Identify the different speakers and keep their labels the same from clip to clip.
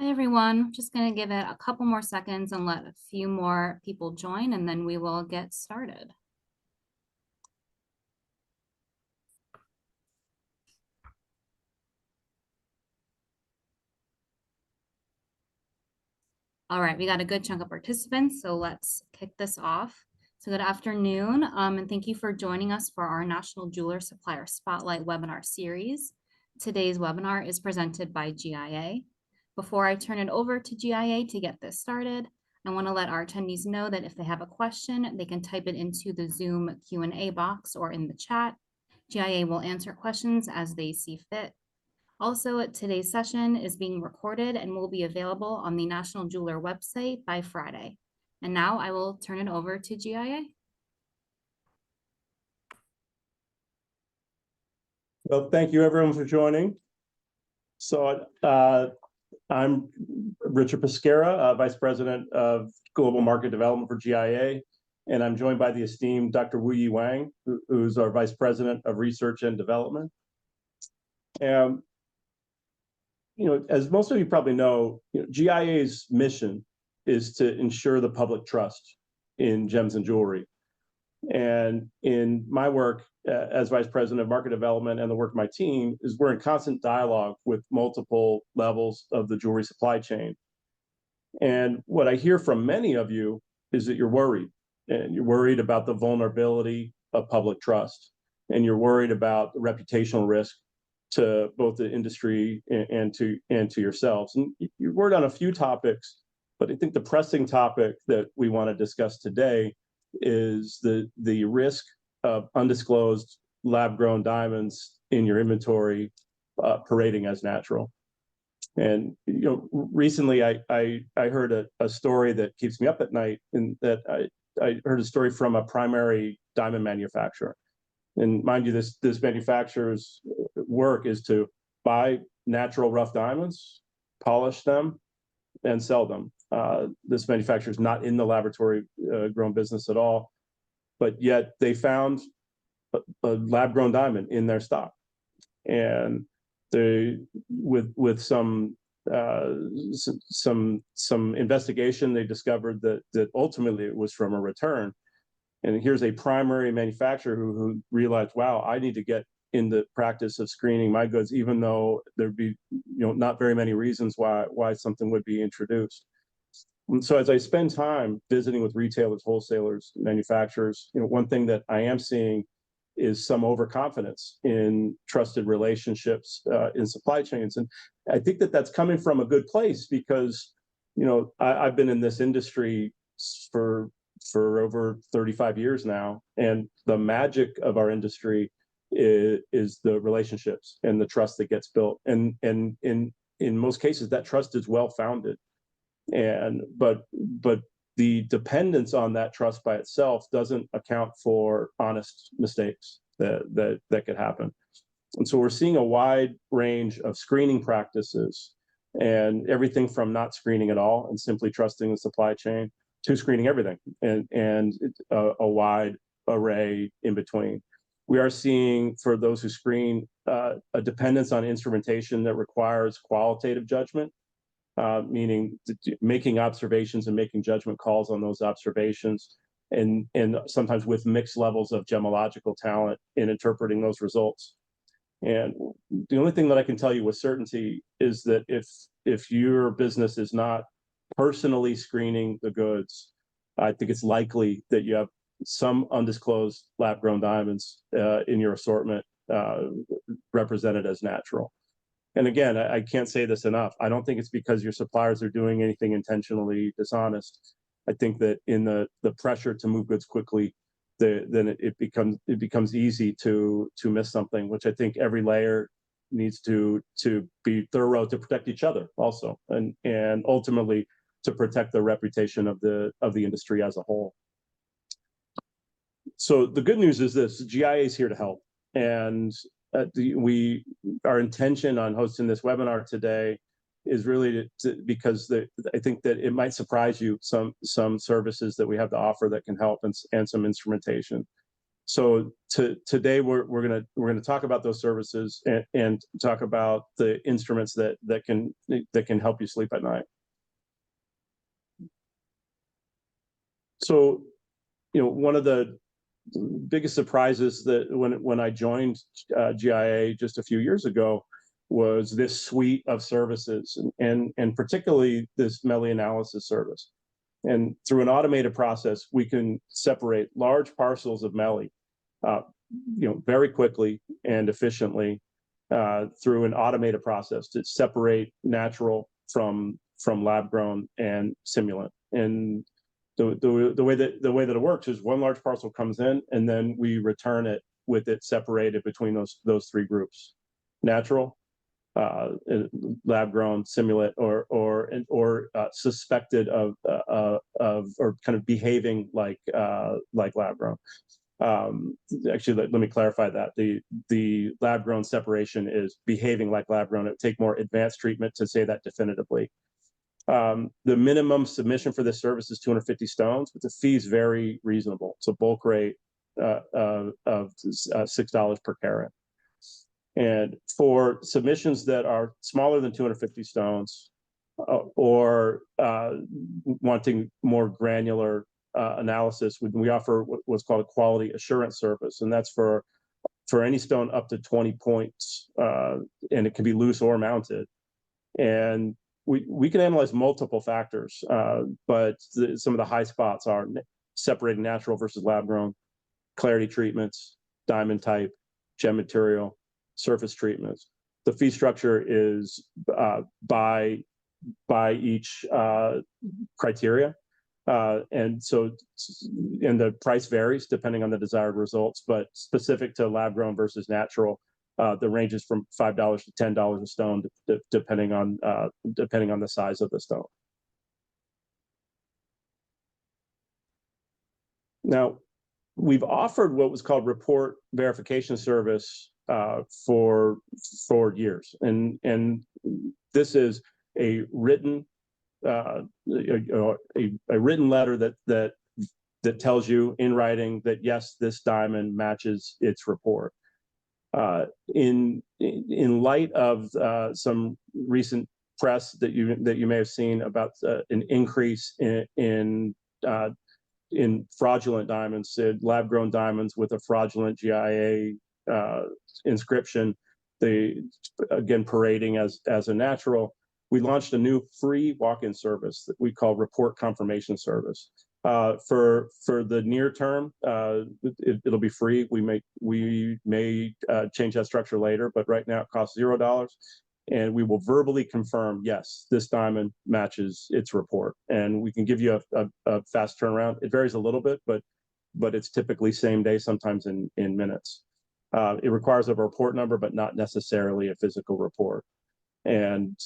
Speaker 1: Hi, everyone. Just going to give it a couple more seconds and let a few more people join, and then we will get started. All right, we got a good chunk of participants, so let's kick this off. So good afternoon, and thank you for joining us for our National Jeweler Supplier Spotlight webinar series. Today's webinar is presented by GIA. Before I turn it over to GIA to get this started, I want to let our attendees know that if they have a question, they can type it into the Zoom Q&A box or in the chat. GIA will answer questions as they see fit. Also, today's session is being recorded and will be available on the National Jeweler website by Friday. And now I will turn it over to GIA.
Speaker 2: Well, thank you everyone for joining. So I'm Richard Pescara, Vice President of Global Market Development for GIA, and I'm joined by the esteemed Dr. Wuyi Wang, who's our Vice President of Research and Development. And as most of you probably know, GIA's mission is to ensure the public trust in gems and jewelry. And in my work as Vice President of Market Development and the work of my team is we're in constant dialogue with multiple levels of the jewelry supply chain. And what I hear from many of you is that you're worried, and you're worried about the vulnerability of public trust, and you're worried about the reputational risk to both the industry and to yourselves. And you worked on a few topics, but I think the pressing topic that we want to discuss today is the risk of undisclosed lab-grown diamonds in your inventory parading as natural. And recently I heard a story that keeps me up at night, and that I heard a story from a primary diamond manufacturer. And mind you, this manufacturer's work is to buy natural rough diamonds, polish them, and sell them. This manufacturer is not in the laboratory grown business at all, but yet they found a lab-grown diamond in their stock. And they, with some investigation, they discovered that ultimately it was from a return. And here's a primary manufacturer who realized, wow, I need to get in the practice of screening my goods, even though there'd be not very many reasons why something would be introduced. And so as I spend time visiting with retailers, wholesalers, manufacturers, one thing that I am seeing is some overconfidence in trusted relationships in supply chains. And I think that that's coming from a good place because, I've been in this industry for over 35 years now. And the magic of our industry is the relationships and the trust that gets built. And in most cases, that trust is well-founded. But the dependence on that trust by itself doesn't account for honest mistakes that could happen. And so we're seeing a wide range of screening practices, and everything from not screening at all and simply trusting the supply chain to screening everything, and a wide array in between. We are seeing, for those who screen, a dependence on instrumentation that requires qualitative judgment, meaning making observations and making judgment calls on those observations, and sometimes with mixed levels of gemological talent in interpreting those results. And the only thing that I can tell you with certainty is that if your business is not personally screening the goods, I think it's likely that you have some undisclosed lab-grown diamonds in your assortment represented as natural. And again, I can't say this enough. I don't think it's because your suppliers are doing anything intentionally dishonest. I think that in the pressure to move goods quickly, then it becomes easy to miss something, which I think every layer needs to be thorough to protect each other also, and ultimately to protect the reputation of the industry as a whole. So the good news is this: GIA is here to help, and our intention on hosting this webinar today is really because I think that it might surprise you some services that we have to offer that can help, and some instrumentation. So today we're gonna talk about those services and talk about the instruments that can help you sleep at night. So, one of the biggest surprises that when I joined GIA just a few years ago was this suite of services, and particularly this MELI analysis service. And through an automated process, we can separate large parcels of MELI, very quickly and efficiently through an automated process to separate natural from lab grown and simulant. And the way that it works is one large parcel comes in, and then we return it with it separated between those three groups: natural, lab grown, simulant, or suspected of or kind of behaving like lab grown. Actually, let me clarify that. The lab grown separation is behaving like lab grown. It would take more advanced treatment to say that definitively. The minimum submission for this service is 250 stones, but the fee is very reasonable. It's a bulk rate of $6 per carat. And for submissions that are smaller than 250 stones or wanting more granular analysis, we offer what's called a quality assurance service, and that's for any stone up to 20 points, and it can be loose or mounted. And we can analyze multiple factors, but some of the high spots are separating natural versus lab grown, clarity treatments, diamond type, gem material, surface treatments. The fee structure is by each criteria. And the price varies depending on the desired results, but specific to lab grown versus natural, the range is from $5 to $10 a stone, depending on the size of the stone. Now, we've offered what was called report verification service for years, and this is a written written letter that tells you in writing that yes, this diamond matches its report. In light of some recent press that you may have seen about an increase in fraudulent diamonds, lab grown diamonds with a fraudulent GIA inscription, they again parading as a natural, we launched a new free walk-in service that we call Report Confirmation Service. For the near term, it'll be free. We may change that structure later, but right now it costs $0, and we will verbally confirm, yes, this diamond matches its report, and we can give you a fast turnaround. It varies a little bit, but it's typically same day, sometimes in minutes. It requires a report number, but not necessarily a physical report. And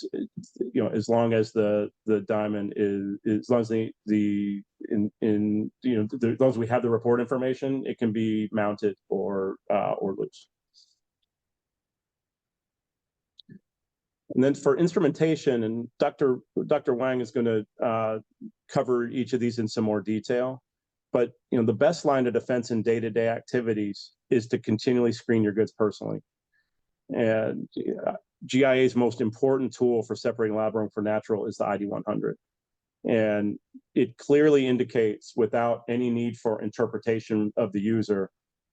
Speaker 2: as long as the diamond is, as long as as long as we have the report information, it can be mounted or loose. And then for instrumentation, and Dr. Wang is going to cover each of these in some more detail, but the best line of defense in day-to-day activities is to continually screen your goods personally. And GIA's most important tool for separating lab grown from natural is the ID100. And it clearly indicates, without any need for interpretation of the user,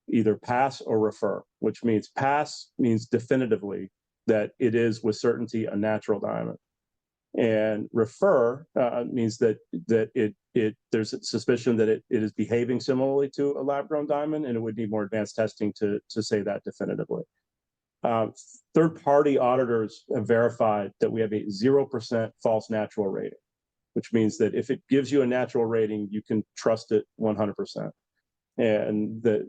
Speaker 2: either pass or refer, which means pass means definitively that it is with certainty a natural diamond. And refer means that there's a suspicion that it is behaving similarly to a lab grown diamond, and it would need more advanced testing to say that definitively. Third-party auditors have verified that we have a 0% false natural rating, which means that if it gives you a natural rating, you can trust it 100%. And for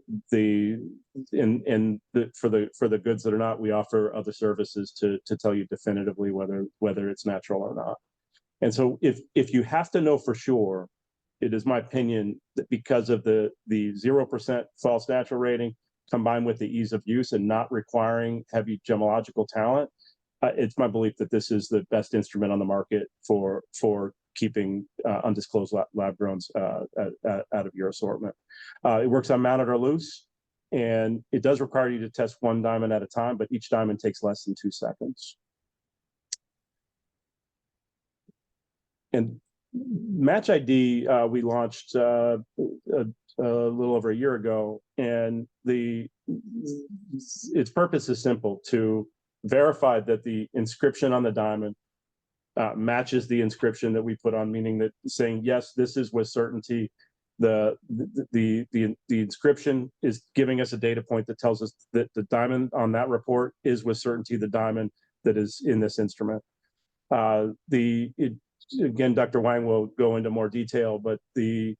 Speaker 2: the goods that are not, we offer other services to tell you definitively whether it's natural or not. And so if you have to know for sure, it is my opinion that because of the 0% false natural rating, combined with the ease of use and not requiring heavy gemological talent, it's my belief that this is the best instrument on the market for keeping undisclosed lab growns out of your assortment. It works on mounted or loose. And it does require you to test one diamond at a time, but each diamond takes less than 2 seconds. And Match ID, we launched a little over a year ago, and its purpose is simple: to verify that the inscription on the diamond matches the inscription that we put on, meaning that saying, yes, this is with certainty. The inscription is giving us a data point that tells us that the diamond on that report is with certainty the diamond that is in this instrument. Again, Dr. Wang will go into more detail, but we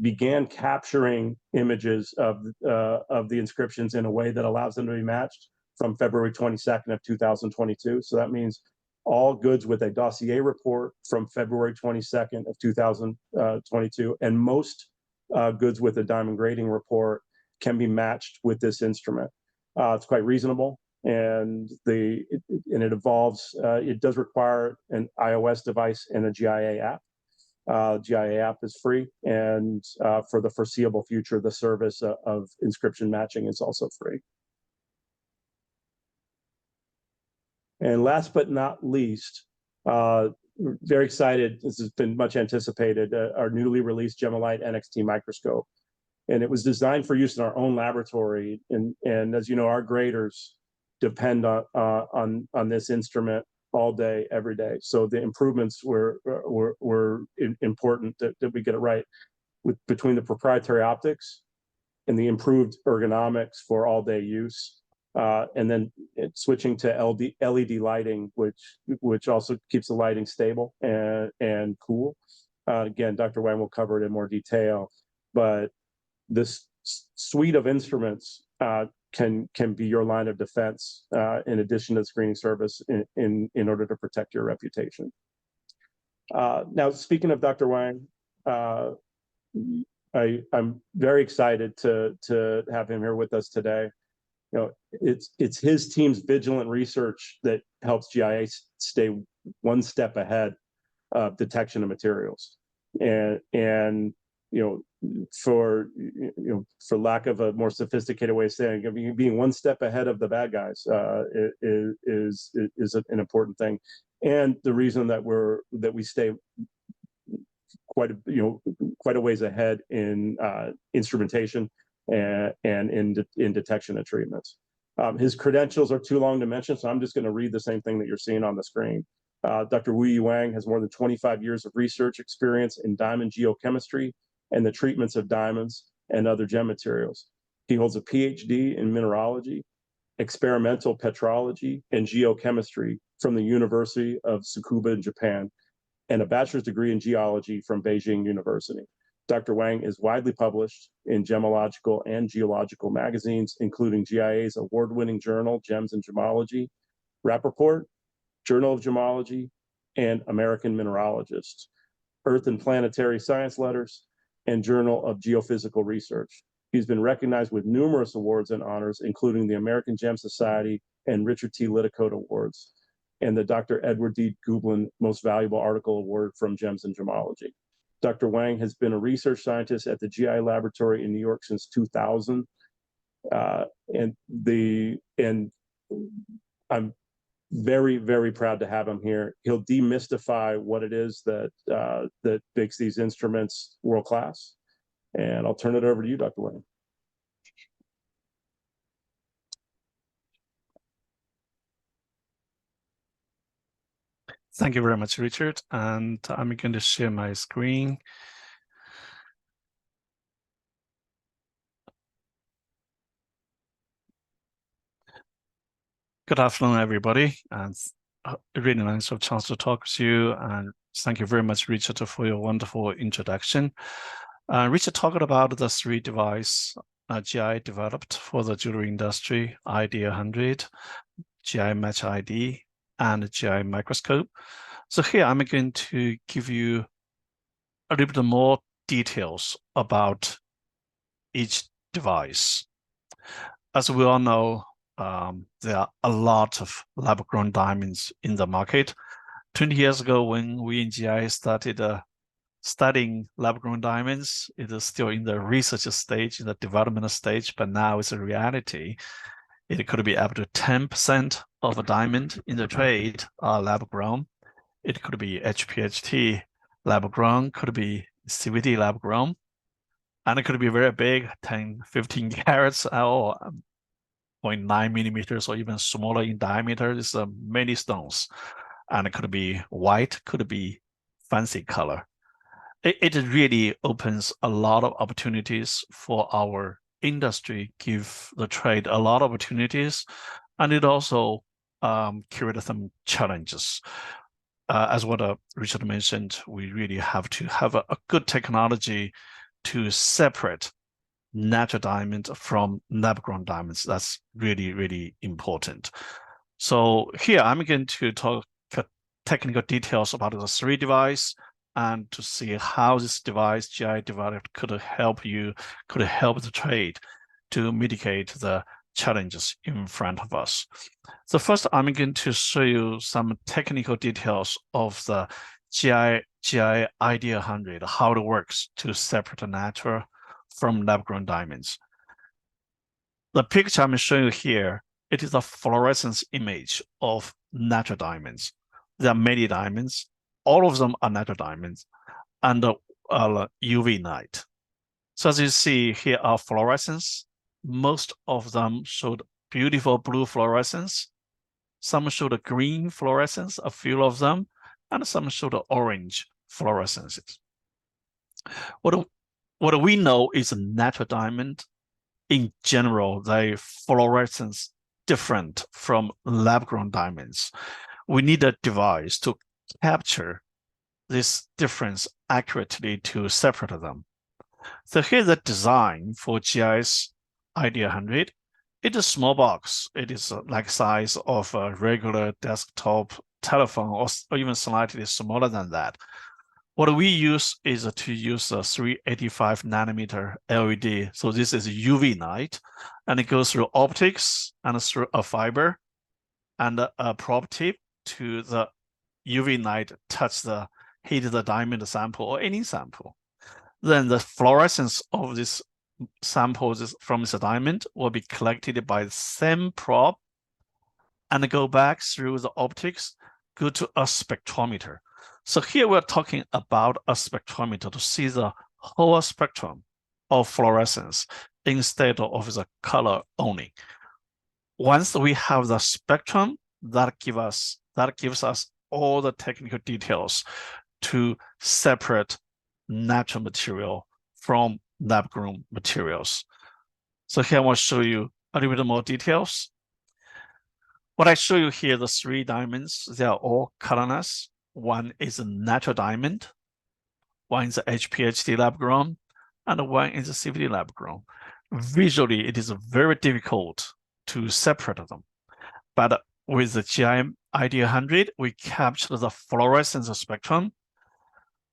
Speaker 2: began capturing images of the inscriptions in a way that allows them to be matched from February 22nd of 2022. So that means all goods with a dossier report from February 22nd of 2022, and most goods with a diamond grading report can be matched with this instrument. It's quite reasonable, and it evolves. It does require an iOS device and a GIA app. GIA app is free, and for the foreseeable future, the service of inscription matching is also free. And last but not least, very excited, this has been much anticipated, our newly released GEMALITE NXT microscope. And it was designed for use in our own laboratory. And as you know, our graders depend on this instrument all day, every day. So the improvements were important that we get it right between the proprietary optics and the improved ergonomics for all day use. And then switching to LED lighting, which also keeps the lighting stable and cool. Again, Dr. Wang will cover it in more detail, but this suite of instruments can be your line of defense in addition to the screening service in order to protect your reputation. Now, speaking of Dr. Wang, I'm very excited to have him here with us today. You know, it's his team's vigilant research that helps GIA stay one step ahead of detection of materials, and you know, for lack of a more sophisticated way of saying it, being one step ahead of the bad guys is an important thing, and the reason that we stay quite a ways ahead in instrumentation and in detection and treatments. His credentials are too long to mention, so I'm just going to read the same thing that you're seeing on the screen. Dr. Wuyi Wang has more than 25 years of research experience in diamond geochemistry and the treatments of diamonds and other gem materials. He holds a PhD in mineralogy, experimental petrology, and geochemistry from the University of Tsukuba in Japan, and a bachelor's degree in geology from Beijing University. Dr. Wang is widely published in gemological and geological magazines, including GIA's award-winning journal, Gems and Gemology, Rappaport, Journal of Gemology, and American Mineralogist, Earth and Planetary Science Letters, and Journal of Geophysical Research. He's been recognized with numerous awards and honors, including the American Gem Society and Richard T. Lidicote Awards, and the Dr. Edward D. Gublin Most Valuable Article Award from Gems and Gemology. Dr. Wang has been a research scientist at the GI laboratory in New York since 2000. And I'm very, very proud to have him here. He'll demystify what it is that makes these instruments world-class. And I'll turn it over to you, Dr. Wang.
Speaker 3: Thank you very much, Richard. And I'm going to share my screen. Good afternoon, everybody. And really nice to have a chance to talk to you. And thank you very much, Richard, for your wonderful introduction. Richard talked about the 3 devices GI developed for the jewelry industry: ID100, GI Match ID, and GI microscope. So here I'm going to give you a little bit more details about each device. As we all know, there are a lot of lab-grown diamonds in the market. 20 years ago, when we in GI started studying lab-grown diamonds. It is still in the research stage, in the development stage, but now it's a reality. It could be up to 10% of a diamond in the trade are lab-grown. It could be HPHT lab-grown, could be CVD lab-grown, and it could be very big, 10, 15 carats or 0.9 millimeters or even smaller in diameter. It's many stones. And it could be white, could be fancy color. It really opens a lot of opportunities for our industry, give the trade a lot of opportunities, and it also created some challenges. As what Richard mentioned, we really have to have a good technology to separate natural diamond from lab-grown diamonds. That's really, really important. So here I'm going to talk technical details about the 3 device and to see how this device, GI developed, could help the trade to mitigate the challenges in front of us. So first, I'm going to show you some technical details of the GI ID 100, how it works to separate the natural from lab-grown diamonds. The picture I'm showing you here, it is a fluorescence image of natural diamonds. There are many diamonds. All of them are natural diamonds under UV light. So as you see here are fluorescence. Most of them showed beautiful blue fluorescence. Some showed a green fluorescence, a few of them, and some showed orange fluorescences. What we know is a natural diamond. In general, they fluorescence different from lab-grown diamonds. We need a device to capture this difference accurately to separate them. So here's the design for GI's ID 100. It's a small box. It is like size of a regular desktop telephone or even slightly smaller than that. What we use is to use a 385 nanometer LED. So this is UV light, and it goes through optics and through a fiber and a probe tip to the UV light hit the diamond sample or any sample. Then the fluorescence of this samples from this diamond will be collected by the same probe and go back through the optics, go to a spectrometer. So here we're talking about a spectrometer to see the whole spectrum of fluorescence instead of the color only. Once we have the spectrum, that gives us all the technical details to separate natural material from lab-grown materials. So here I want to show you a little bit more details. What I show you here, the 3 diamonds, they are all colorless. One is a natural diamond, one is a HPHT lab-grown, and one is a CVD lab-grown. Visually, it is very difficult to separate them. But with the GI ID 100, we capture the fluorescence spectrum.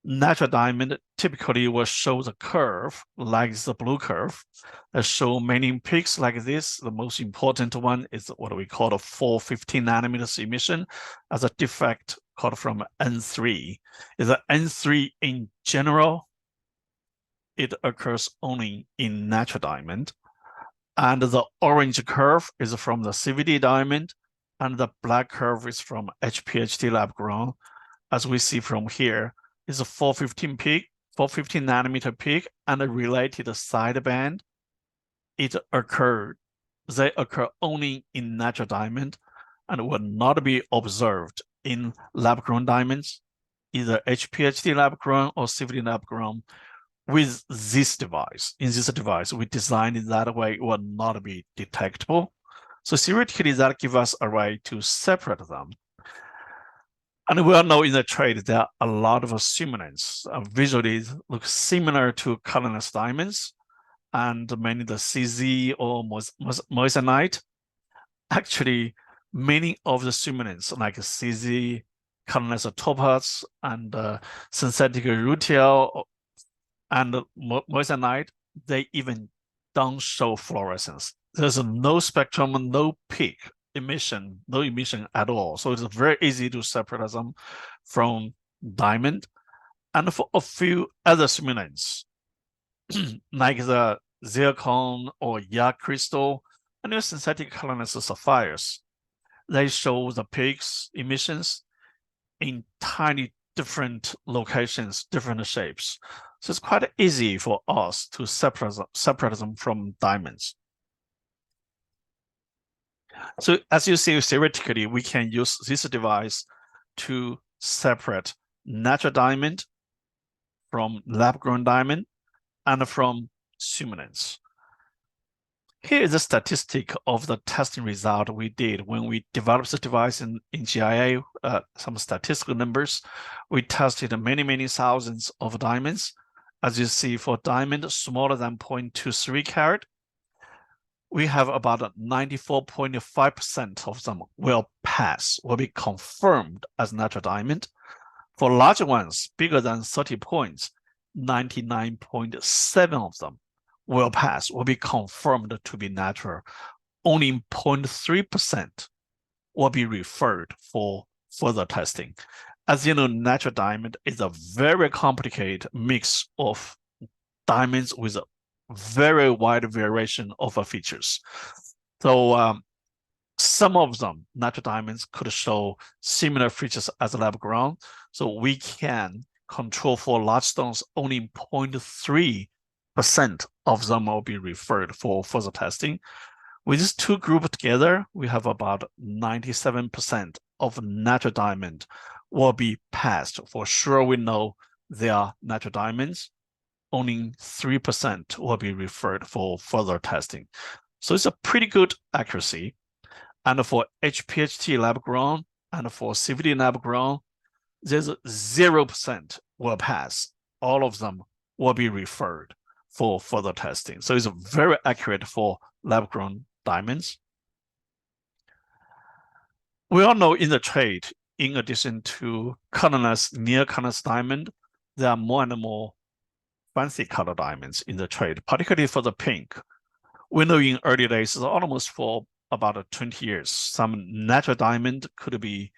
Speaker 3: Natural diamond typically will show the curve like the blue curve. They show many peaks like this. The most important one is what we call the 415 nanometers emission as a defect called from N3. Is that N3 in general, it occurs only in natural diamond. And the orange curve is from the CVD diamond, and the black curve is from HPHT lab-grown. As we see from here, is a 415 peak, 415 nanometer peak, and a related sideband. They occur only in natural diamond and will not be observed in lab-grown diamonds, either HPHT lab-grown or CVD lab-grown. With this device, we designed it that way, it will not be detectable. So theoretically, that gives us a way to separate them. And we all know in the trade, there are a lot of similarities. Visually look similar to colorless diamonds, and many of the CZ or moissanite. Actually, many of the similarities like CZ, colorless topaz, and synthetic rutile, and moissanite, they even don't show fluorescence. There's no spectrum, no peak emission, no emission at all. So it's very easy to separate them from diamond. And for a few other simulants, like the zircon or yak crystal and the synthetic colorless sapphires, they show the peaks emissions in tiny different locations, different shapes. So it's quite easy for us to separate them from diamonds. So as you see, theoretically, we can use this device to separate natural diamond from lab-grown diamond and from simulants. Here is a statistic of the testing result we did when we developed the device in GIA, some statistical numbers. We tested many thousands of diamonds. As you see, for diamond smaller than 0.23 carat, we have about 94.5% of them will pass, will be confirmed as natural diamond. For larger ones, bigger than 30 points, 99.7% of them will pass, will be confirmed to be natural. Only 0.3% will be referred for further testing. As you know, natural diamond is a very complicated mix of diamonds with a very wide variation of features. So some of them, natural diamonds, could show similar features as lab-grown. So we can control for large stones only 0.3% of them will be referred for further testing. With these two groups together, we have about 97% of natural diamond will be passed. For sure, we know they are natural diamonds. Only 3% will be referred for further testing. So it's a pretty good accuracy. And for HPHT lab-grown and for CVD lab-grown, there's 0% will pass. All of them will be referred for further testing. So it's very accurate for lab-grown diamonds. We all know in the trade, in addition to colorless, near colorless diamond, there are more and more fancy color diamonds in the trade, particularly for the pink. We know in early days, almost for about 20 years, some natural diamond could be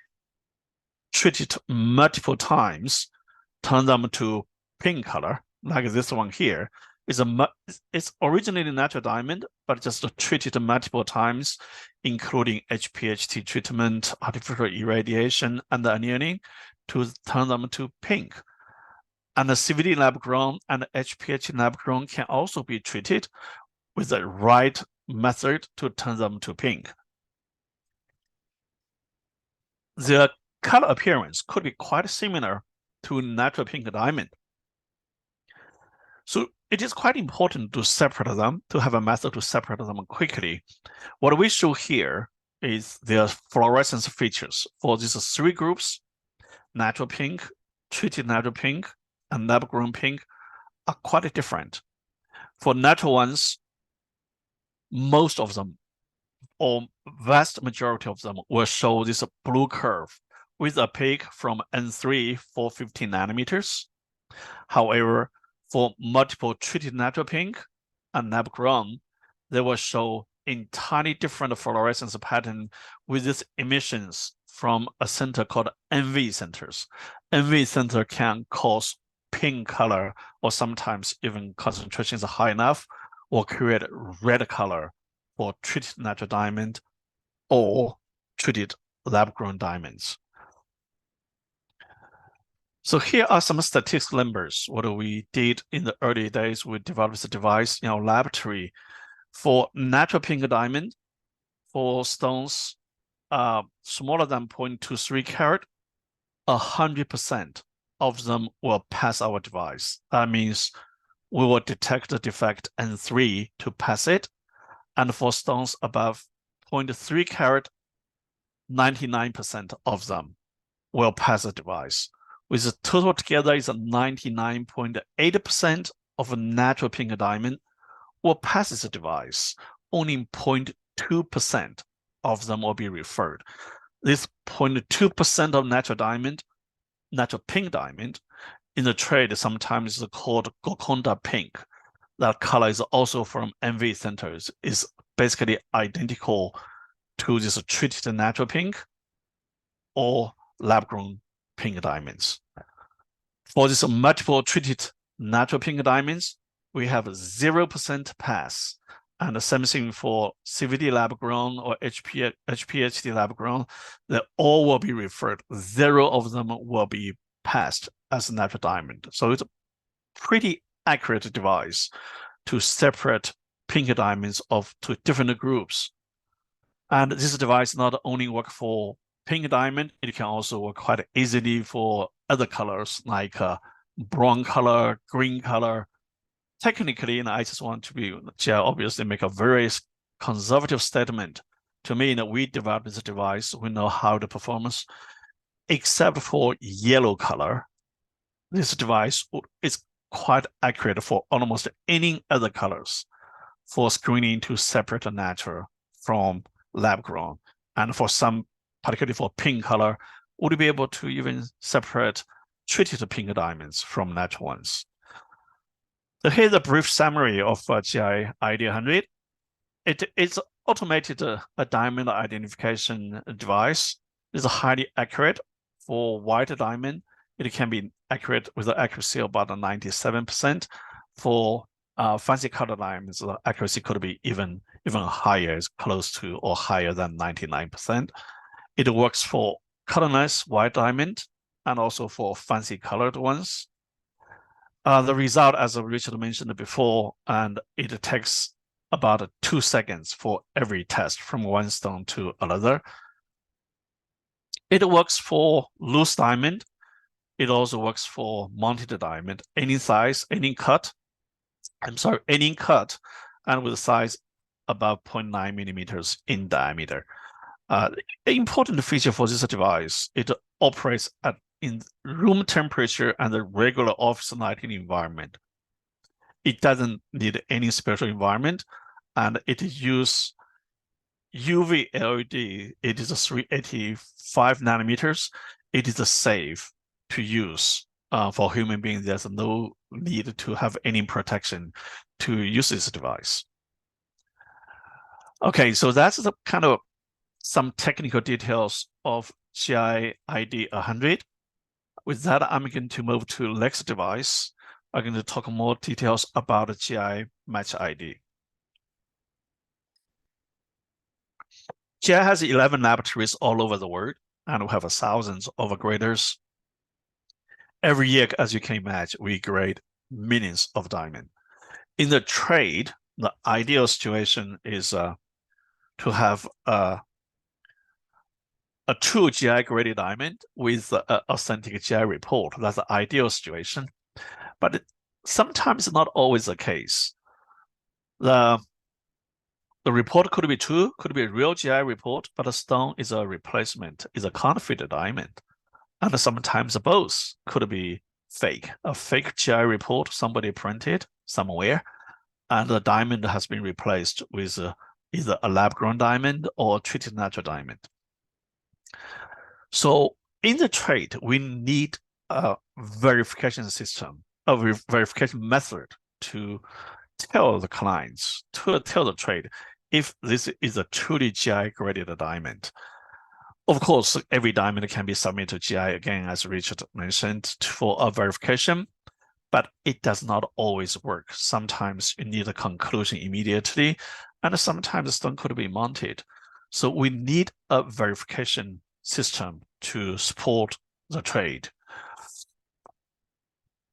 Speaker 3: treated multiple times, turn them to pink color, like this one here. It's originally natural diamond, but just treated multiple times, including HPHT treatment, artificial irradiation, and annealing to turn them to pink. And the CVD lab-grown and HPHT lab-grown can also be treated with the right method to turn them to pink. Their color appearance could be quite similar to natural pink diamond. So it is quite important to separate them, to have a method to separate them quickly. What we show here is their fluorescence features for these three groups: natural pink, treated natural pink, and lab-grown pink are quite different. For natural ones, most of them, or vast majority of them, will show this blue curve with a peak from N3 for 15 nanometers. However, for multiple treated natural pink and lab-grown, they will show entirely different fluorescence pattern with these emissions from a center called NV centers. NV center can cause pink color, or sometimes even concentrations are high enough, or create red color for treated natural diamond or treated lab-grown diamonds. So here are some statistical numbers. What we did in the early days, we developed the device in our laboratory for natural pink diamond, for stones smaller than 0.23 carat, 100% of them will pass our device. That means we will detect the defect N3 to pass it. And for stones above 0.3 carat, 99% of them will pass the device. With the total together is 99.8% of a natural pink diamond will pass the device. Only 0.2% of them will be referred. This 0.2% of natural pink diamond, in the trade sometimes is called Golconda pink. That color is also from NV centers, is basically identical to this treated natural pink or lab-grown pink diamonds. For this multiple treated natural pink diamonds, we have 0% pass. And the same thing for CVD lab grown or HPHD lab grown, they all will be referred. 0 of them will be passed as a natural diamond. So it's a pretty accurate device to separate pink diamonds to different groups. And this device not only works for pink diamond, it can also work quite easily for other colors like brown color, green color. Technically, and I just want to be obviously make a very conservative statement. To me, we developed this device, we know how the performance, except for yellow color. This device is quite accurate for almost any other colors for screening to separate the natural from lab grown. And for some, particularly for pink color, would be able to even separate treated pink diamonds from natural ones. So here's a brief summary of GI ID 100. It's automated a diamond identification device. It's highly accurate for white diamond. It can be accurate with an accuracy of about 97%. For fancy color diamonds, the accuracy could be even higher, it's close to or higher than 99%. It works for colorless white diamond and also for fancy colored ones. The result, as Richard mentioned before, and it takes about 2 seconds for every test from one stone to another. It works for loose diamond. It also works for mounted diamond, any size, any cut, and with a size about 0.9 millimeters in diameter. An important feature for this device, it operates in room temperature and the regular office lighting environment. It doesn't need any special environment, and it uses UV LED. It is a 385 nanometers. It is safe to use for human beings. There's no need to have any protection to use this device. Okay, so that's the kind of some technical details of GI ID 100. With that, I'm going to move to next device. I'm going to talk more details about the GI Match ID. GI has 11 laboratories all over the world, and we have thousands of graders. Every year, as you can imagine, we grade millions of diamonds. In the trade, the ideal situation is to have a true GI graded diamond with an authentic GI report. That's the ideal situation. But sometimes not always the case. The report could be true, could be a real GI report, but the stone is a replacement, is a counterfeit diamond. And sometimes both could be fake, a fake GI report somebody printed somewhere, and the diamond has been replaced with either a lab-grown diamond or a treated natural diamond. So in the trade, we need a verification system, a verification method to tell the clients, to tell the trade, if this is a truly GI graded diamond. Of course, every diamond can be submitted to GI, again, as Richard mentioned, for a verification, but it does not always work. Sometimes you need a conclusion immediately, and sometimes the stone could be mounted. So we need a verification system to support the trade.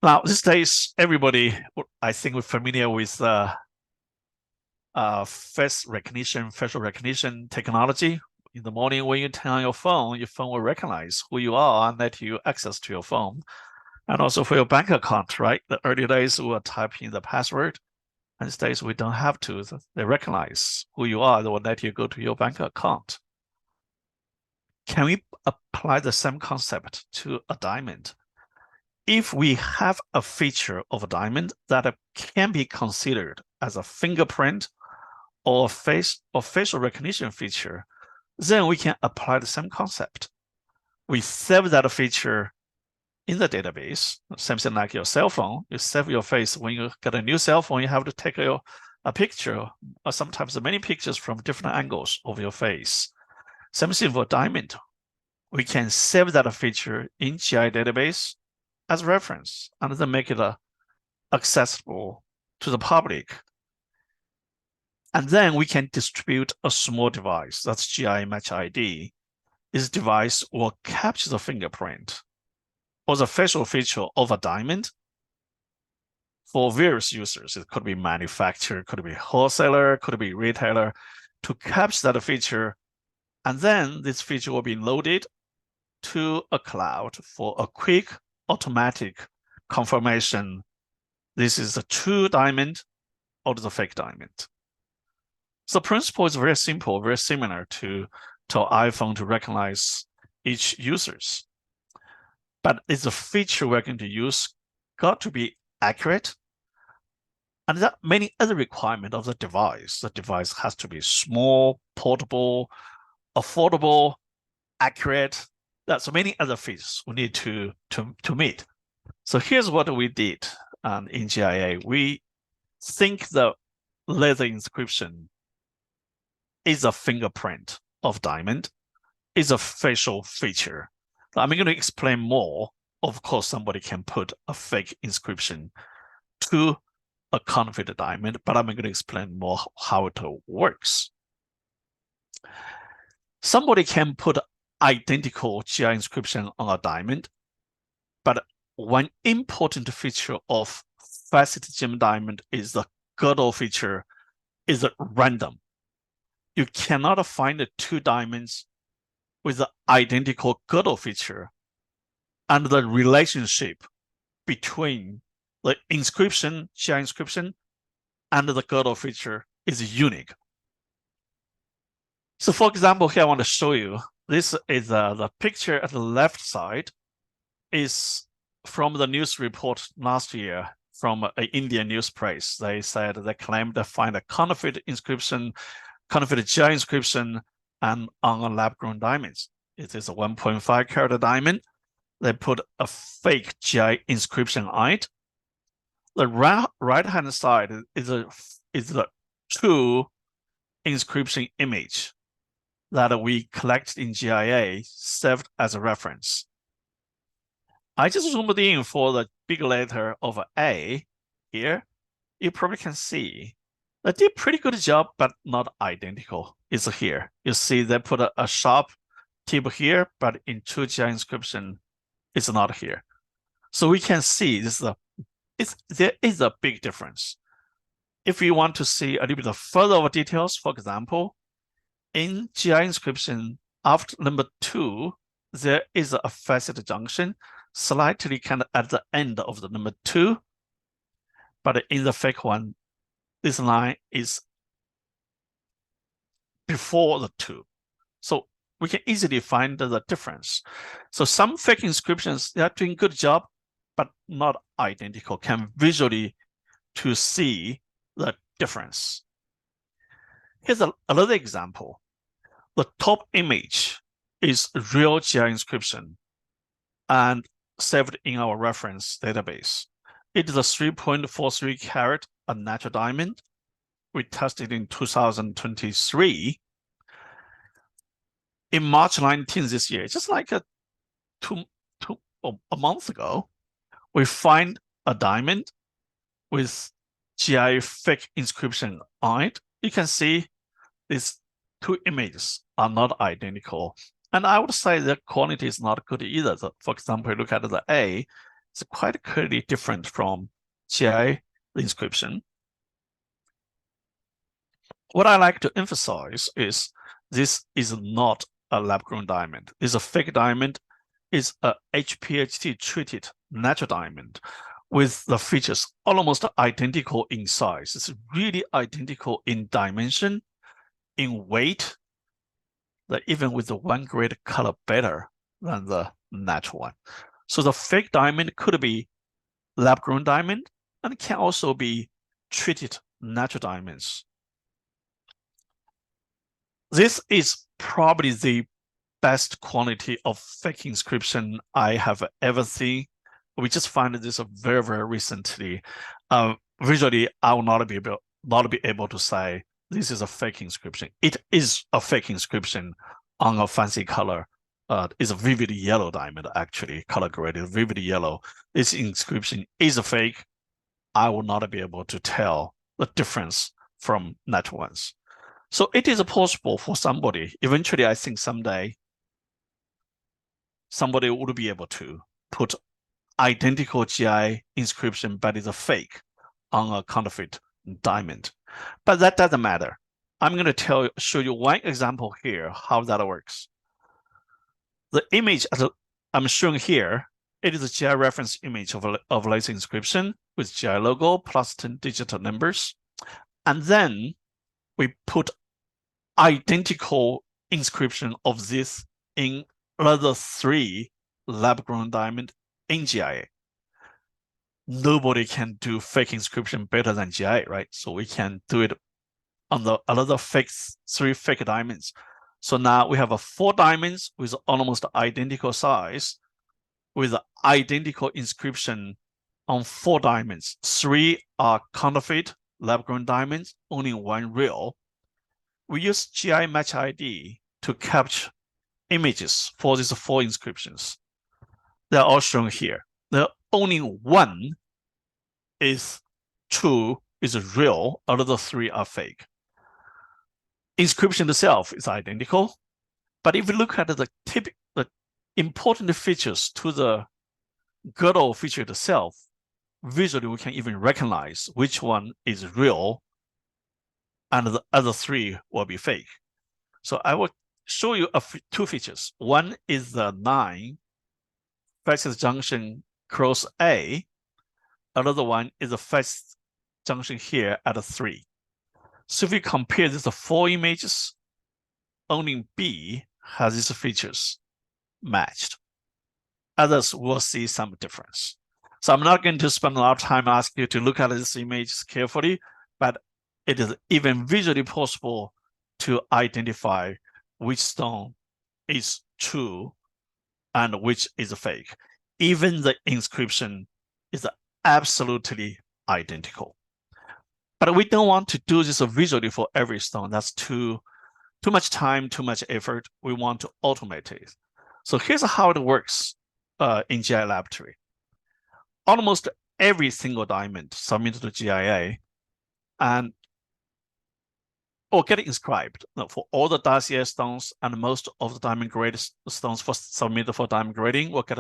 Speaker 3: Now, these days, everybody, I think, we're familiar with facial recognition technology. In the morning, when you turn on your phone will recognize who you are and let you access to your phone. And also for your bank account, right? The early days, we will type in the password. And these days, we don't have to. They recognize who you are. They will let you go to your bank account. Can we apply the same concept to a diamond? If we have a feature of a diamond that can be considered as a fingerprint or facial recognition feature, then we can apply the same concept. We save that feature in the database, something like your cell phone. You save your face. When you get a new cell phone, you have to take a picture, or sometimes many pictures from different angles of your face. Same thing for diamond. We can save that feature in GI database as reference and then make it accessible to the public. And then we can distribute a small device, that's GIA Match ID. This device will capture the fingerprint or the facial feature of a diamond for various users. It could be manufacturer, could be wholesaler, could be retailer, to capture that feature. And then this feature will be loaded to a cloud for a quick automatic confirmation. This is the true diamond or the fake diamond. So the principle is very simple, very similar to iPhone to recognize each users. But it's a feature we're going to use got to be accurate. And there are many other requirements of the device. The device has to be small, portable, affordable, accurate. That's many other features we need to meet. So here's what we did in GIA. We think the laser inscription is a fingerprint of diamond, is a facial feature. I'm going to explain more. Of course, somebody can put a fake inscription to a counterfeit diamond, but I'm going to explain more how it works. Somebody can put identical GIA inscription on a diamond, but one important feature of facet gem diamond is the girdle feature is random. You cannot find the two diamonds with the identical girdle feature, and the relationship between the inscription, GIA inscription, and the girdle feature is unique. So for example, here I want to show you, this is the picture at the left side is from the news report last year from an Indian news press. They said they claimed to find a counterfeit inscription, counterfeit GIA inscription, and on lab-grown diamonds. It is a 1.5 carat diamond. They put a fake GIA inscription on it. The right-hand side is the true inscription image that we collected in GIA, saved as a reference. I just zoomed in for the big letter of A here. You probably can see they did a pretty good job, but not identical. It's here. You see they put a sharp tip here, but in true GIA inscription, it's not here. So we can see there is a big difference. If you want to see a little bit of further details, for example, in GIA inscription, after number 2, there is a facet junction slightly kind of at the end of the number 2. But in the fake one, this line is before the 2. So we can easily find the difference. So some fake inscriptions, they are doing a good job, but not identical, can visually to see the difference. Here's another example. The top image is real GIA inscription and saved in our reference database. It is a 3.43 carat a natural diamond. We tested in 2023. In March 19 this year, just like a month ago, we find a diamond with GIA fake inscription on it. You can see these two images are not identical. And I would say the quality is not good either. So for example, look at the A, it's quite clearly different from GIA inscription. What I like to emphasize is this is not a lab-grown diamond. It's a fake diamond. It's a HPHT treated natural diamond with the features almost identical in size. It's really identical in dimension, in weight, that even with the 1 grade color better than the natural one. So the fake diamond could be lab-grown diamond and can also be treated natural diamonds. This is probably the best quality of fake inscription I have ever seen. We just found this very, very recently. Visually, I will not be able to say this is a fake inscription. It is a fake inscription on a fancy color is a vivid yellow diamond, actually color graded vivid yellow. This inscription is a fake. I will not be able to tell the difference from natural ones. So it is possible for somebody, eventually I think someday, somebody would be able to put identical GI inscription, but it's a fake on a counterfeit diamond. But that doesn't matter. I'm going to show you one example here, how that works. The image I'm showing here, it is a GI reference image of laser inscription with GI logo plus 10 digital numbers. And then we put identical inscription of this in another 3 lab-grown diamond in GIA. Nobody can do fake inscription better than GIA, right? So we can do it on the another 3 fake diamonds. So now we have 4 diamonds with almost identical size, with identical inscription on 4 diamonds. 3 are counterfeit lab-grown diamonds, only 1 real. We use GI Match ID to capture images for these 4 inscriptions. They're all shown here. The only 1 is true, is real, other 3 are fake. Inscription itself is identical, but if you look at the important features to the girdle feature itself, visually we can even recognize which one is real and the other 3 will be fake. So I will show you 2 features. One is the 9 fastest junction cross A. Another one is the fastest junction here at 3. So if we compare these 4 images, only B has these features matched. Others will see some difference. So I'm not going to spend a lot of time asking you to look at these images carefully, but it is even visually possible to identify which stone is true and which is fake. Even the inscription is absolutely identical. But we don't want to do this visually for every stone. That's too much time, too much effort. We want to automate it. So here's how it works in GIA Laboratory. Almost every single diamond submitted to GIA and or get inscribed. Now, for all the dossier stones and most of the diamond grade stones submitted for diamond grading will get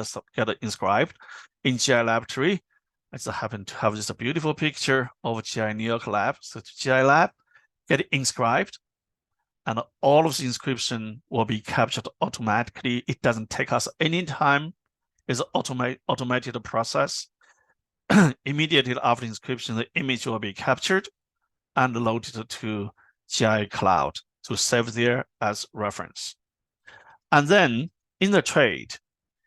Speaker 3: inscribed in GIA Laboratory. I just happen to have this beautiful picture of GIA New York lab. So to GIA lab, get inscribed, and all of the inscription will be captured automatically. It doesn't take us any time. It's an automated process. Immediately after inscription, the image will be captured and loaded to GIA Cloud to save there as reference. And then in the trade,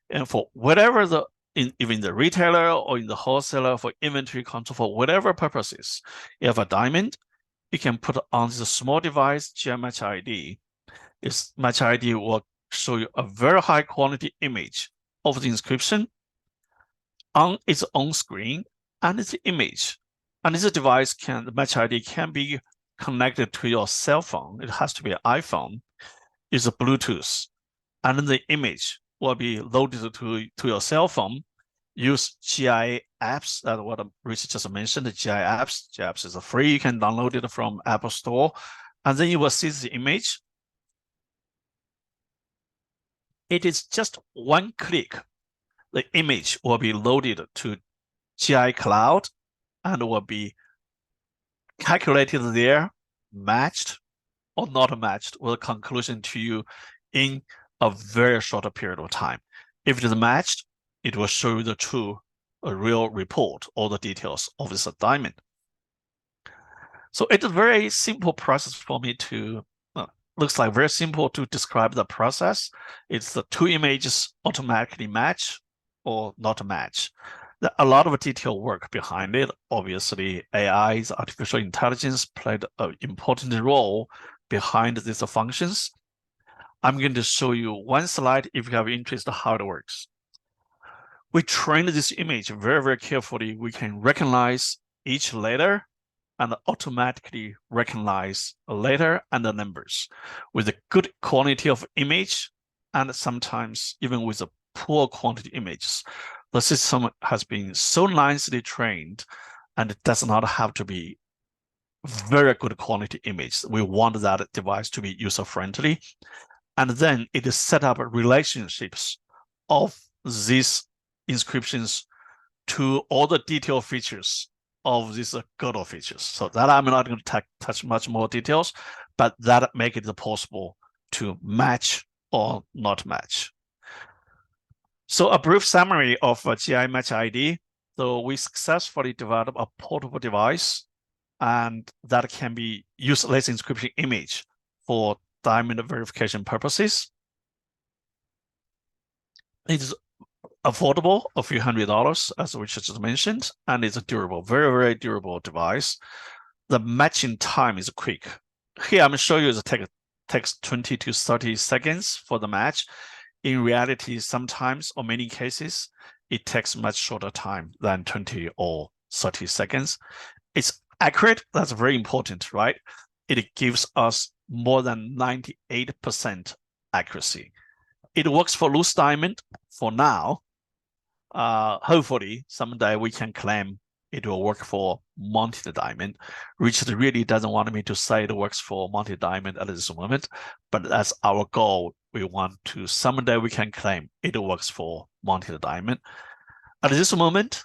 Speaker 3: and for whatever even the retailer or in the wholesaler for inventory control, for whatever purposes, you have a diamond, you can put on this small device, GIA Match ID. This Match ID will show you a very high quality image of the inscription on its own screen and its image. And this device the Match ID can be connected to your cell phone. It has to be an iPhone. It's a Bluetooth. And then the image will be loaded to your cell phone. Use GIA apps, that's what Richard just mentioned, the GIA apps. GIA apps is free, you can download it from Apple Store. And then you will see the image. It is just 1 click. The image will be loaded to GIA Cloud and will be calculated there, matched or not matched, with a conclusion to you in a very short period of time. If it is matched, it will show you the true, real report, all the details of this diamond. So it's a very simple process for me to, looks like very simple to describe the process. It's the 2 images automatically match or not match. A lot of detail work behind it. Obviously, AI's artificial intelligence played an important role behind these functions. I'm going to show you 1 slide if you have interest in how it works. We trained this image very, very carefully. We can recognize each letter and automatically recognize a letter and the numbers with a good quality of image and sometimes even with a poor quantity images. The system has been so nicely trained, and it does not have to be very good quality image. We want that device to be user-friendly. And then it is set up relationships of these inscriptions to all the detail features of these Godot features. So that I'm not going to touch much more details, but that make it possible to match or not match. So a brief summary of GI Match ID. So we successfully developed a portable device, and that can be useless inscription image for diamond verification purposes. It's affordable, a few $100s, as Richard just mentioned, and it's a durable, very, very durable device. The matching time is quick. Here, I'm showing you it takes 20 to 30 seconds for the match. In reality, sometimes or many cases, it takes much shorter time than 20 or 30 seconds. It's accurate, that's very important, right? It gives us more than 98% accuracy. It works for loose diamond for now. Hopefully, someday we can claim it will work for mounted diamond. Richard really doesn't want me to say it works for mounted diamond at this moment, but that's our goal. We want to someday we can claim it works for mounted diamond. At this moment,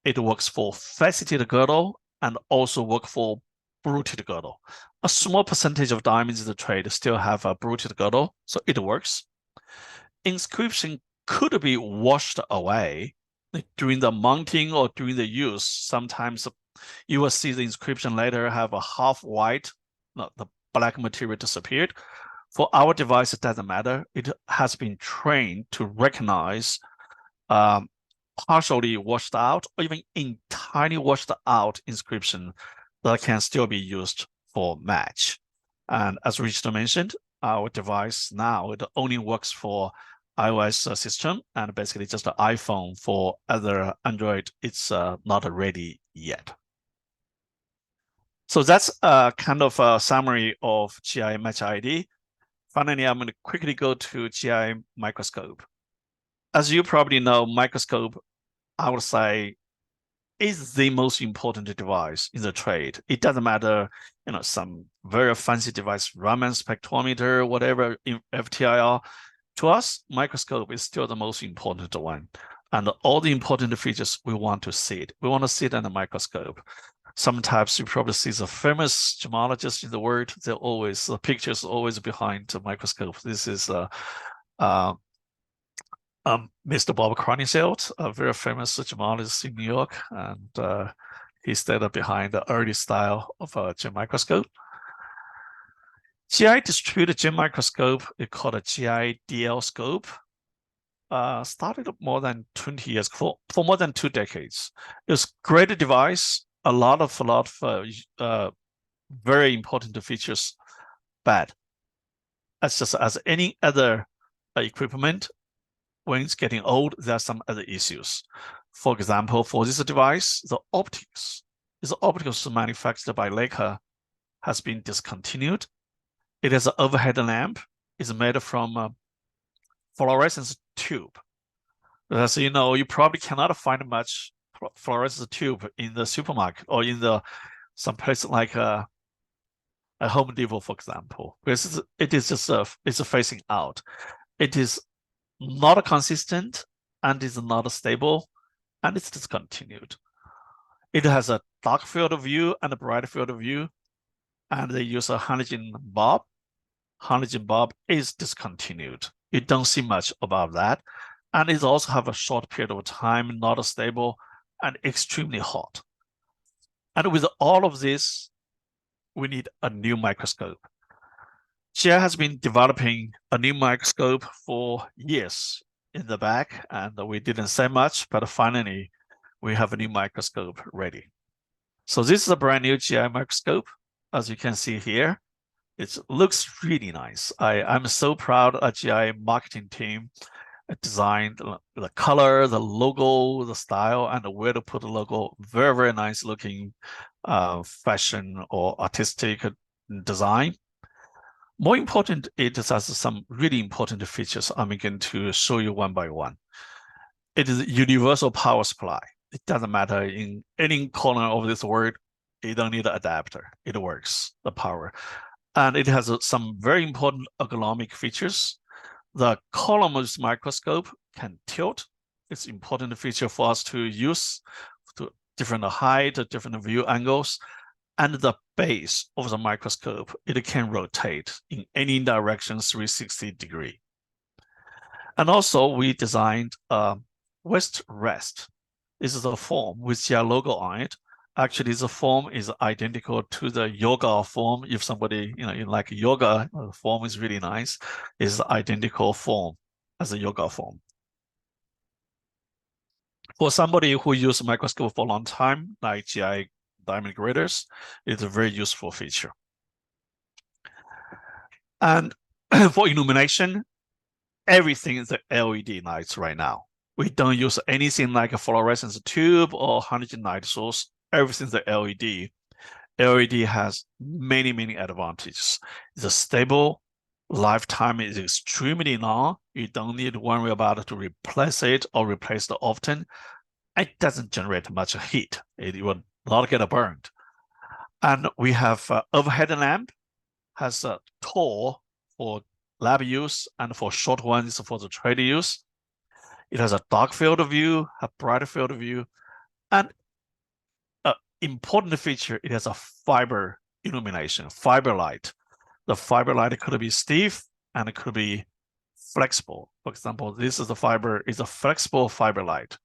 Speaker 3: it works for faceted girdle and also work for bruted girdle. A small percentage of diamonds in the trade still have a bruted girdle, so it works. Inscription could be washed away during the mounting or during the use. Sometimes you will see the inscription later have a half white, the black material disappeared. For our device, it doesn't matter. It has been trained to recognize partially washed out or even entirely washed out inscription that can still be used for match. And as Richard mentioned, our device now, it only works for iOS system and basically just an iPhone. For other Android, it's not ready yet. So that's a kind of a summary of GI Match ID. Finally, I'm going to quickly go to GI microscope. As you probably know, microscope, I would say, is the most important device in the trade. It doesn't matter, some very fancy device, Raman spectrometer, whatever, FTIR. To us, microscope is still the most important one. And all the important features, we want to see it. We want to see it in the microscope. Sometimes you probably see the famous gemologists in the world, the pictures always behind the microscope. This is Mr. Bob Kroningselt, a very famous gemologist in New York, and he stayed behind the early style of a gem microscope. GI distributed gem microscope is called a GI DL scope. Started more than 20 years, for more than 2 decades. It was a great device, a lot of very important features, but as any other equipment, when it's getting old, there are some other issues. For example, for this device, the optics manufactured by Leica has been discontinued. It is an overhead lamp. It's made from a fluorescence tube. As you know, you probably cannot find much fluorescence tube in the supermarket or in some place like a Home Depot, for example, because it is just it's facing out. It is not consistent and is not stable, and it's discontinued. It has a dark field of view and a bright field of view, and they use a halogen bulb. Halogen bulb is discontinued. You don't see much about that, and it also have a short period of time, not stable, and extremely hot. And with all of this, we need a new microscope. GI has been developing a new microscope for years in the back, and we didn't say much, but finally we have a new microscope ready. So this is a brand new GI microscope. As you can see here, it looks really nice. I'm so proud of GI marketing team designed the color, the logo, the style, and where to put the logo. Very, very nice looking fashion or artistic design. More important, it has some really important features I'm going to show you one by one. It is a universal power supply. It doesn't matter in any corner of this world, you don't need an adapter. It works, the power. And it has some very important ergonomic features. The column-less microscope can tilt. It's an important feature for us to use to different height, different view angles. And the base of the microscope, it can rotate in any direction 360 degree. And also we designed a wrist rest. This is a form with GI logo on it. Actually, the form is identical to the yoga form. If somebody, you like yoga, the form is really nice. It's the identical form as a yoga form. For somebody who uses microscope for a long time, like GI diamond graders, it's a very useful feature. And for illumination, everything is the LED lights right now. We don't use anything like a fluorescence tube or halogen light source. Everything's the LED. LED has many, many advantages. It's stable. Lifetime is extremely long. You don't need to worry about it to replace it or replace it often. It doesn't generate much heat. It will not get burned. And we have overhead lamp, has a tall for lab use and for short ones for the trade use. It has a dark field of view, a bright field of view, and an important feature, it has a fiber illumination, fiber light. The fiber light could be stiff and it could be flexible. For example, this is the fiber, is a flexible fiber light.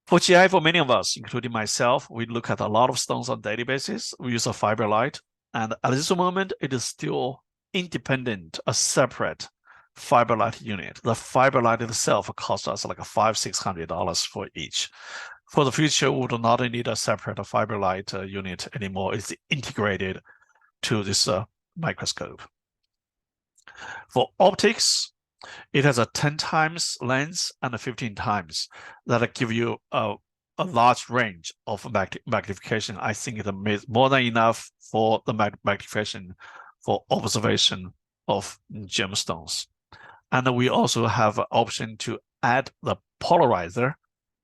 Speaker 3: For GI, for many of us, including myself, we look at a lot of stones on a daily basis. We use a fiber light, and at this moment, it is still independent, a separate fiber light unit. The fiber light itself costs us like $500–600 for each. For the future, we do not need a separate fiber light unit anymore. It's integrated to this microscope. For optics, it has a 10 times lens and a 15 times that give you a large range of magnification. I think it is more than enough for the magnification for observation of gemstones. And we also have an option to add the polarizer.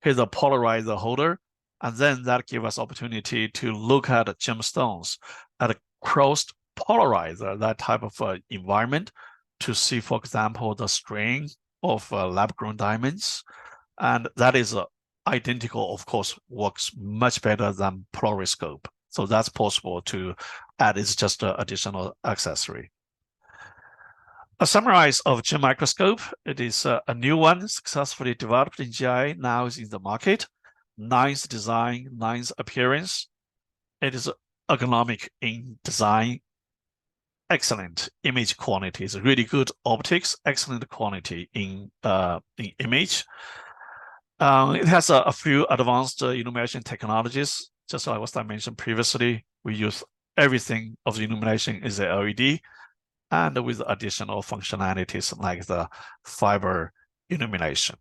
Speaker 3: Here's a polarizer holder, and then that gives us opportunity to look at gemstones at a crossed polarizer, that type of environment, to see, for example, the strain of lab-grown diamonds. And that is identical, of course, works much better than polariscope. So that's possible to add. It's just an additional accessory. A summary of gem microscope. It is a new one, successfully developed in GI, now is in the market. Nice design, nice appearance. It is ergonomic in design, excellent image quality. It's really good optics, excellent quality in image. It has a few advanced illumination technologies. Just like what I mentioned previously, we use everything of the illumination is the LED, and with additional functionalities like the fiber illumination.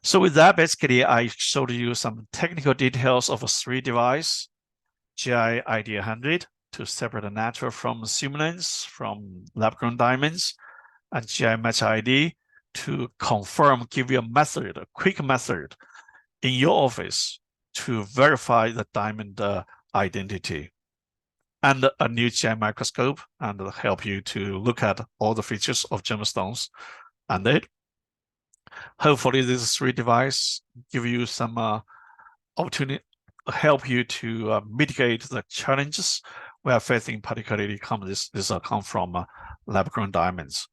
Speaker 3: So with that, basically, I showed you some technical details of a 3 device, GI ID100 to separate the natural from simulants, from lab-grown diamonds, and GI Match ID to confirm, give you a method, a quick method in your office to verify the diamond identity, and a new GI microscope, and help you to look at all the features of gemstones. And it hopefully this 3 device give you some opportunity, help you to mitigate the challenges we are facing, particularly this come from lab-grown diamonds.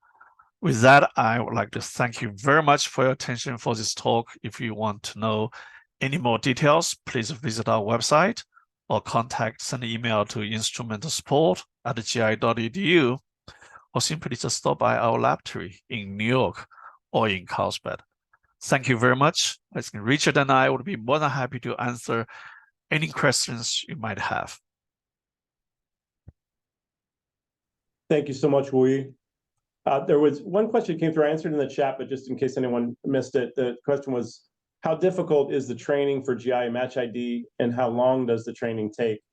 Speaker 3: With that, I would like to thank you very much for your attention for this talk. If you want to know any more details, please visit our website or send an email to instrumentsupport@gi.edu, or simply just stop by our laboratory in New York or in Carlsbad. Thank you very much. I think Richard and I would be more than happy to answer any questions you might have.
Speaker 2: Thank you so much, Wu. There was one question that came through. I answered in the chat, but just in case anyone missed it, the question was, how difficult is the training for GI Match ID, and how long does the training take?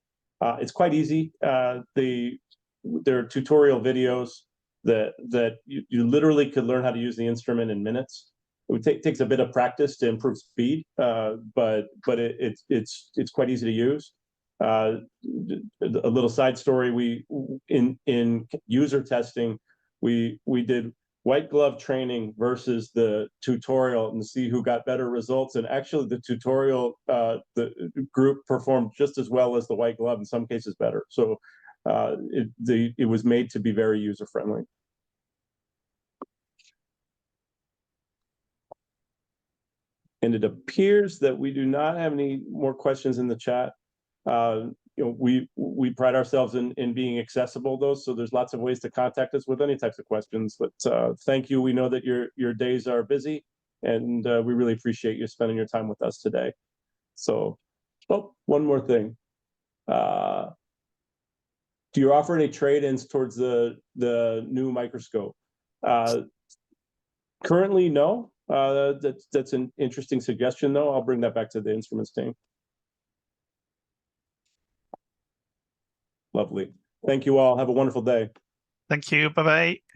Speaker 2: It's quite easy. The there are tutorial videos that you literally could learn how to use the instrument in minutes. It would takes a bit of practice to improve speed, but it's quite easy to use. A little side story: we in user testing, we did white glove training versus the tutorial and see who got better results. And actually, the tutorial the group performed just as well as the white glove, in some cases better. So it was made to be very user friendly. And it appears that we do not have any more questions in the chat. We pride ourselves in being accessible, though, so there's lots of ways to contact us with any types of questions. But thank you. We know that your days are busy, and we really appreciate you spending your time with us today. So, one more thing. Do you offer any trade-ins towards the new microscope? Currently, no. That's an interesting suggestion, though. I'll bring that back to the instruments team. Lovely. Thank you all. Have a wonderful day.
Speaker 3: Thank you. Bye-bye.